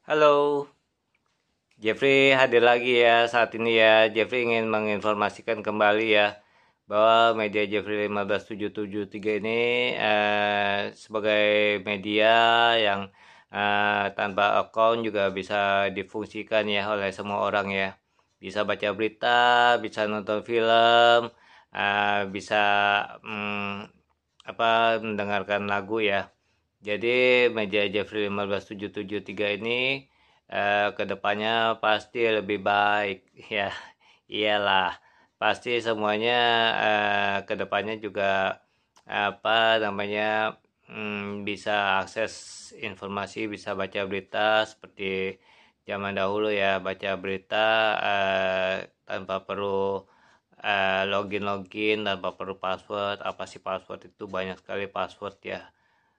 Halo, Jeffrey hadir lagi ya saat ini ya. Jeffrey ingin menginformasikan kembali ya bahwa media Jeffrey 15773 ini sebagai media yang tanpa account juga bisa difungsikan ya oleh semua orang ya. Bisa baca berita, bisa nonton film, bisa mendengarkan lagu ya. Jadi media Jeffrey 15773 ini kedepannya pasti lebih baik ya. Iyalah, pasti semuanya kedepannya juga bisa akses informasi, bisa baca berita seperti zaman dahulu ya, baca berita tanpa perlu login tanpa perlu password. Apa sih password? Itu banyak sekali password ya.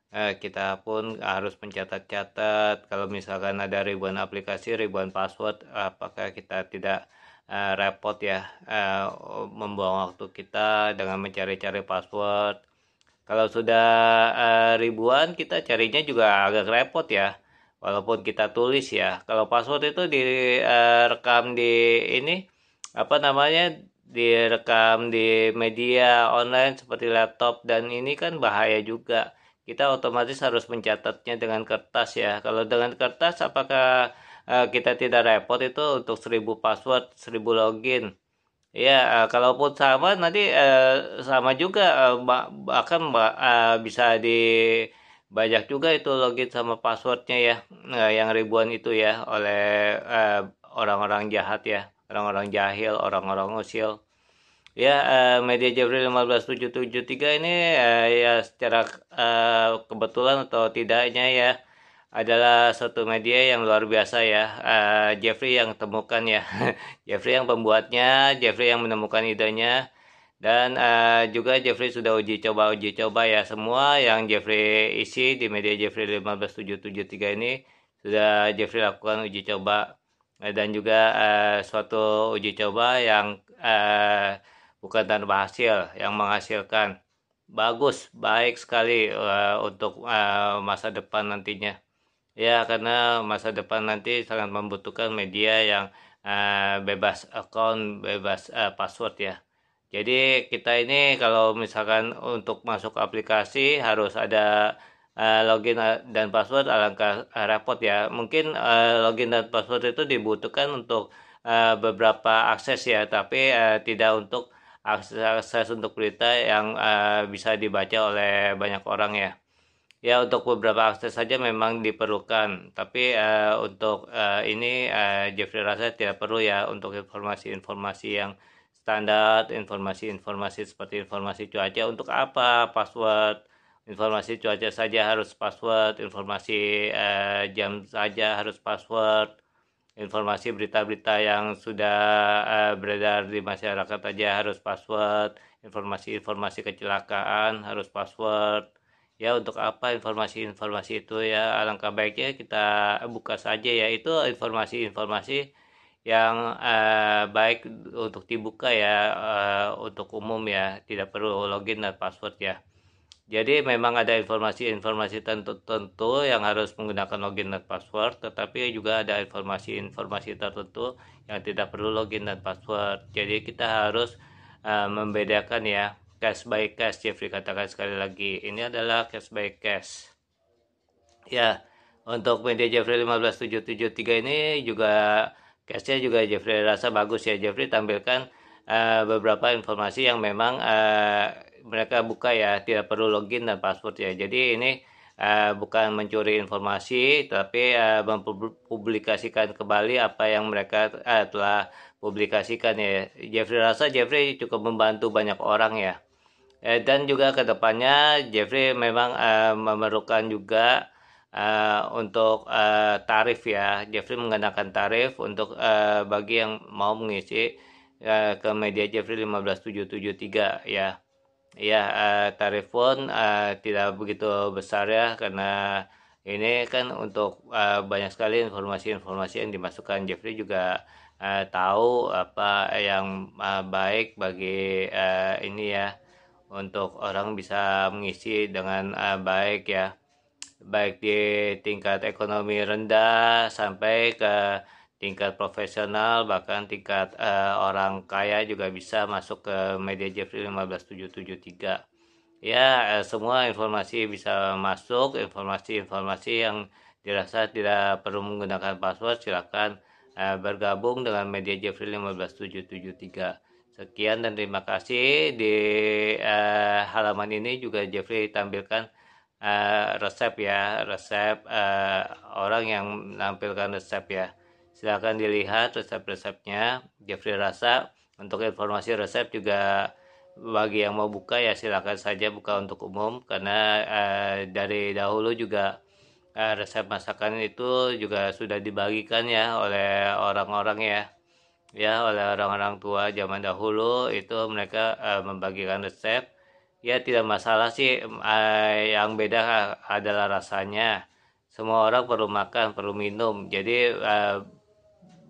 Kita pun harus mencatat-catat. Kalau misalkan ada ribuan aplikasi, ribuan password, apakah kita tidak repot ya membuang waktu kita dengan mencari-cari password. Kalau sudah ribuan, kita carinya juga agak repot ya, walaupun kita tulis ya. Kalau password itu direkam di ini, direkam di media online seperti laptop, dan ini kan bahaya juga. Kita otomatis harus mencatatnya dengan kertas ya. Kalau dengan kertas, apakah kita tidak repot itu untuk 1000 password, 1000 login? Ya, kalaupun sama nanti sama juga, bahkan bisa dibajak juga itu login sama passwordnya ya, yang ribuan itu ya oleh orang-orang jahat ya, orang-orang jahil, orang-orang usil. Ya, media Jeffrey 15773 ini ya secara kebetulan atau tidaknya ya adalah suatu media yang luar biasa ya. Jeffrey yang temukan ya. Jeffrey yang pembuatnya, Jeffrey yang menemukan idenya, dan juga Jeffrey sudah uji coba ya. Semua yang Jeffrey isi di media Jeffrey 15773 ini sudah Jeffrey lakukan uji coba. Dan juga suatu uji coba yang bukan tanpa hasil, yang menghasilkan bagus, baik sekali untuk masa depan nantinya. Ya, karena masa depan nanti sangat membutuhkan media yang bebas account, bebas password ya. Jadi kita ini kalau misalkan untuk masuk aplikasi harus ada login dan password, alangkah repot ya. Mungkin login dan password itu dibutuhkan untuk beberapa akses ya, tapi tidak untuk akses untuk berita yang bisa dibaca oleh banyak orang ya. Ya, untuk beberapa akses saja memang diperlukan, tapi untuk ini Jeffrey rasa tidak perlu ya untuk informasi-informasi yang standar, informasi-informasi seperti informasi cuaca. Untuk apa password? Informasi cuaca saja harus password, informasi jam saja harus password, informasi berita-berita yang sudah beredar di masyarakat saja harus password, informasi-informasi kecelakaan harus password. Ya, untuk apa informasi-informasi itu ya? Alangkah baiknya kita buka saja ya. Itu informasi-informasi yang baik untuk dibuka ya, untuk umum ya. Tidak perlu login dan password ya. Jadi memang ada informasi-informasi tertentu yang harus menggunakan login dan password, tetapi juga ada informasi-informasi tertentu yang tidak perlu login dan password. Jadi kita harus membedakan ya. Cash by cash, Jeffrey katakan sekali lagi. Ini adalah cash by cash. Ya, untuk media Jeffrey 15773 ini juga cashnya juga Jeffrey rasa bagus ya. Jeffrey tampilkan beberapa informasi yang memang mereka buka ya, tidak perlu login dan password ya. Jadi ini bukan mencuri informasi, tapi mempublikasikan kembali apa yang mereka telah publikasikan ya. Jeffrey rasa Jeffrey cukup membantu banyak orang ya. Dan juga kedepannya Jeffrey memang memerlukan juga untuk tarif ya. Jeffrey menggunakan tarif untuk bagi yang mau mengisi ke media Jeffrey 15773 ya. Ya, tarif pun tidak begitu besar ya, karena ini kan untuk banyak sekali informasi-informasi yang dimasukkan. Jeffrey juga tahu apa yang baik bagi ini ya, untuk orang bisa mengisi dengan baik ya. baik di tingkat ekonomi rendah sampai ke tingkat profesional, bahkan tingkat orang kaya juga bisa masuk ke media Jeffrey 15773. Ya, semua informasi bisa masuk, informasi-informasi yang dirasa tidak perlu menggunakan password, silakan bergabung dengan media Jeffrey 15773. Sekian dan terima kasih. Di halaman ini juga Jeffrey tampilkan resep ya, resep orang yang menampilkan resep ya. Silakan dilihat resep-resepnya. Jeffrey rasa untuk informasi resep juga bagi yang mau buka ya silakan saja buka untuk umum, karena dari dahulu juga resep masakan itu juga sudah dibagikan ya oleh orang-orang ya oleh orang-orang tua zaman dahulu. Itu mereka membagikan resep. Ya tidak masalah sih, yang beda adalah rasanya. Semua orang perlu makan, perlu minum. Jadi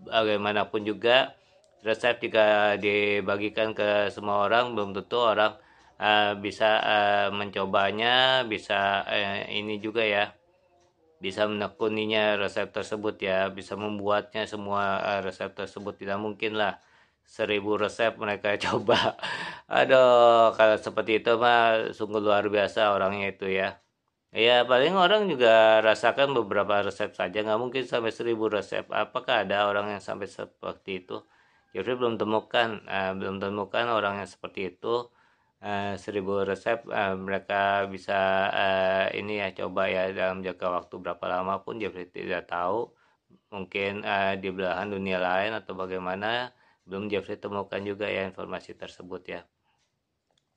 bagaimanapun juga resep jika dibagikan ke semua orang belum tentu orang bisa mencobanya, bisa ini juga ya, bisa menekuninya resep tersebut ya, bisa membuatnya semua resep tersebut. Tidak mungkin lah 1000 resep mereka coba. Aduh, kalau seperti itu mah sungguh luar biasa orangnya itu ya. Ya paling orang juga rasakan beberapa resep saja, nggak mungkin sampai 1000 resep. Apakah ada orang yang sampai seperti itu? Jeffrey belum temukan orang yang seperti itu. 1000 resep mereka bisa ini ya coba ya dalam jangka waktu berapa lama pun Jeffrey tidak tahu. Mungkin di belahan dunia lain atau bagaimana, belum Jeffrey temukan juga ya informasi tersebut ya.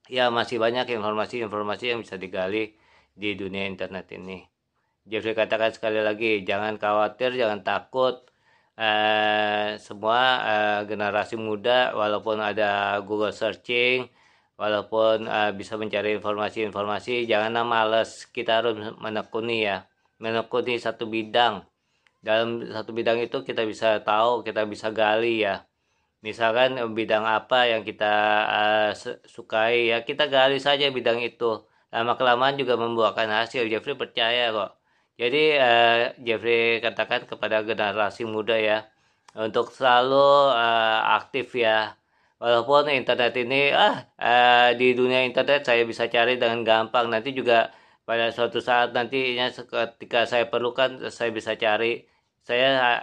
Ya masih banyak informasi-informasi yang bisa digali di dunia internet ini. Jeffrey katakan sekali lagi, jangan khawatir, jangan takut. Semua generasi muda, walaupun ada Google searching, walaupun bisa mencari informasi-informasi, janganlah males. Kita harus menekuni ya, menekuni satu bidang. Dalam satu bidang itu kita bisa tahu, kita bisa gali ya. Misalkan bidang apa yang kita sukai ya, kita gali saja bidang itu. Lama kelamaan juga membuahkan hasil. Jeffrey percaya kok. Jadi Jeffrey katakan kepada generasi muda ya, untuk selalu aktif ya. Walaupun internet ini di dunia internet saya bisa cari dengan gampang. Nanti juga pada suatu saat nantinya ketika saya perlukan saya bisa cari. Saya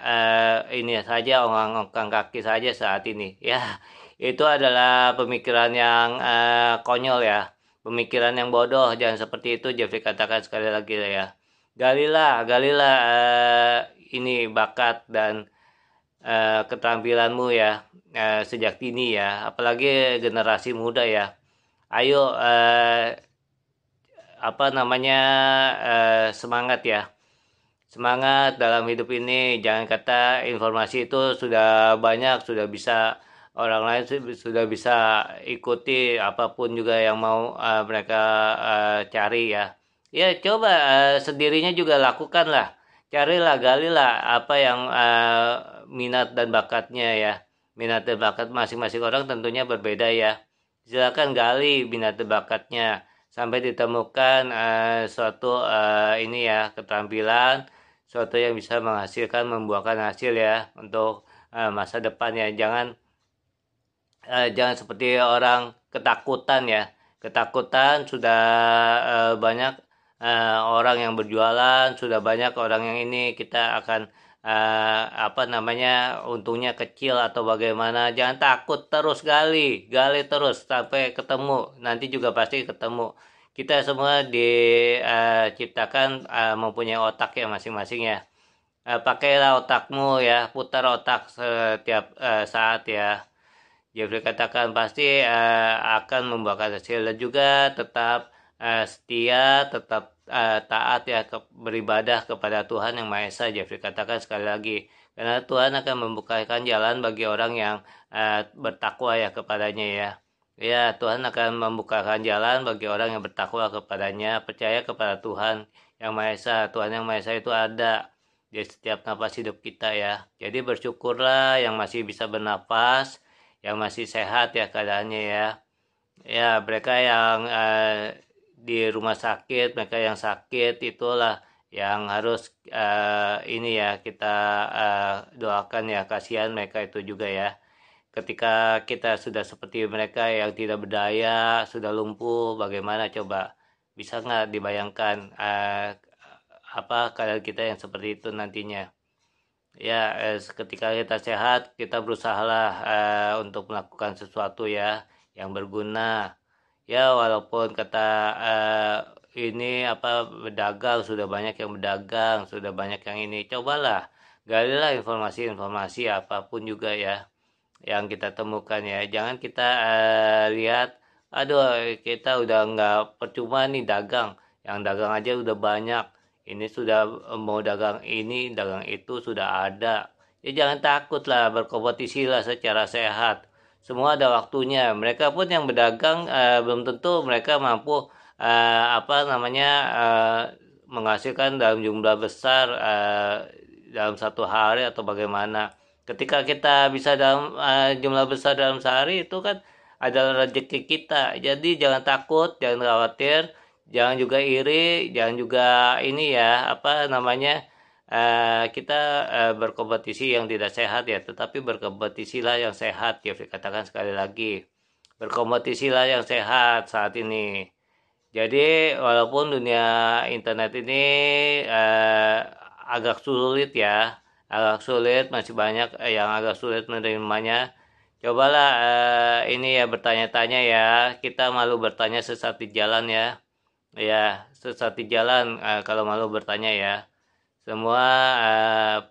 ini saja ongkang kaki saja saat ini ya. Itu adalah pemikiran yang konyol ya, pemikiran yang bodoh. Jangan seperti itu. Jeffrey katakan sekali lagi ya, galilah ini bakat dan keterampilanmu ya sejak dini ya, apalagi generasi muda ya. Ayo semangat ya, semangat dalam hidup ini. Jangan kata informasi itu sudah banyak, sudah bisa orang lain sudah bisa ikuti apapun juga yang mau mereka cari ya. Ya coba sendirinya juga lakukan lah. Carilah, galilah apa yang minat dan bakatnya ya. Minat dan bakat masing-masing orang tentunya berbeda ya. Silakan gali minat dan bakatnya sampai ditemukan suatu ini ya, keterampilan, suatu yang bisa menghasilkan, membuahkan hasil ya untuk masa depan ya. Jangan seperti orang ketakutan ya. Ketakutan sudah banyak orang yang berjualan, sudah banyak orang yang ini, kita akan untungnya kecil atau bagaimana. Jangan takut, terus gali terus sampai ketemu. Nanti juga pasti ketemu. Kita semua diciptakan mempunyai otak ya masing-masing ya. Pakailah otakmu ya, putar otak setiap saat ya. Jeffrey katakan pasti akan membuahkan hasil, dan juga tetap setia, tetap taat ya, beribadah kepada Tuhan Yang Maha Esa. Jeffrey katakan sekali lagi, karena Tuhan akan membukakan jalan bagi orang yang bertakwa ya kepadanya ya. Ya, Tuhan akan membukakan jalan bagi orang yang bertakwa kepadanya, percaya kepada Tuhan Yang Maha Esa. Tuhan Yang Maha Esa itu ada di setiap napas hidup kita ya. Jadi bersyukurlah yang masih bisa bernapas, yang masih sehat ya keadaannya ya. Ya, mereka yang di rumah sakit, mereka yang sakit itulah yang harus ini ya kita doakan ya, kasihan mereka itu juga ya. Ketika kita sudah seperti mereka yang tidak berdaya, sudah lumpuh, bagaimana coba? Bisa nggak dibayangkan apa keadaan kita yang seperti itu nantinya? Ya, ketika kita sehat, kita berusahalah untuk melakukan sesuatu ya yang berguna. Ya, walaupun kata ini apa berdagang, sudah banyak yang berdagang, sudah banyak yang ini. Cobalah galilah informasi-informasi apapun juga ya yang kita temukan ya. Jangan kita lihat, aduh kita udah nggak percuma nih dagang. Yang dagang aja udah banyak. Ini sudah mau dagang ini, dagang itu sudah ada. Ya jangan takut lah, berkompetisi lah secara sehat. Semua ada waktunya. Mereka pun yang berdagang belum tentu mereka mampu apa namanya menghasilkan dalam jumlah besar dalam satu hari atau bagaimana. Ketika kita bisa dalam jumlah besar dalam sehari itu kan adalah rezeki kita. Jadi jangan takut, jangan khawatir, jangan juga iri, jangan juga ini ya apa namanya kita berkompetisi yang tidak sehat ya, tetapi berkompetisilah yang sehat. Jeffrey katakan sekali lagi, berkompetisilah yang sehat saat ini. Jadi walaupun dunia internet ini agak sulit ya, agak sulit, masih banyak yang agak sulit menerimanya. Cobalah ini ya bertanya-tanya ya. Kita malu bertanya sesat di jalan ya. Ya, sesat di jalan kalau malu bertanya ya. Semua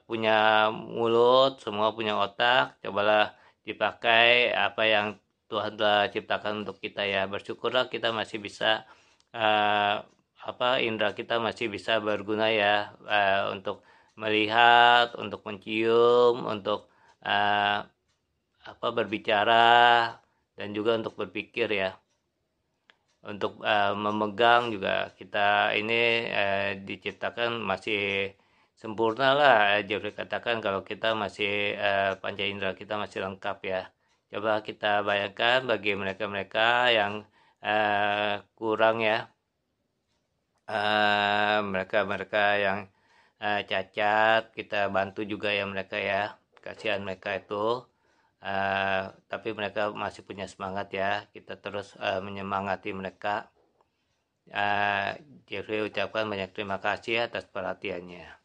punya mulut, semua punya otak. Cobalah dipakai apa yang Tuhan telah ciptakan untuk kita ya. Bersyukurlah kita masih bisa apa indera kita masih bisa berguna ya untuk melihat, untuk mencium, untuk apa berbicara dan juga untuk berpikir ya. Untuk memegang juga kita ini diciptakan masih sempurna lah. Jeffrey katakan kalau kita masih panca indera kita masih lengkap ya. Coba kita bayangkan bagi mereka-mereka yang kurang ya, mereka-mereka yang cacat, kita bantu juga ya mereka ya, kasihan mereka itu. Tapi mereka masih punya semangat ya, kita terus menyemangati mereka. Jeffrey ucapkan banyak terima kasih atas perhatiannya.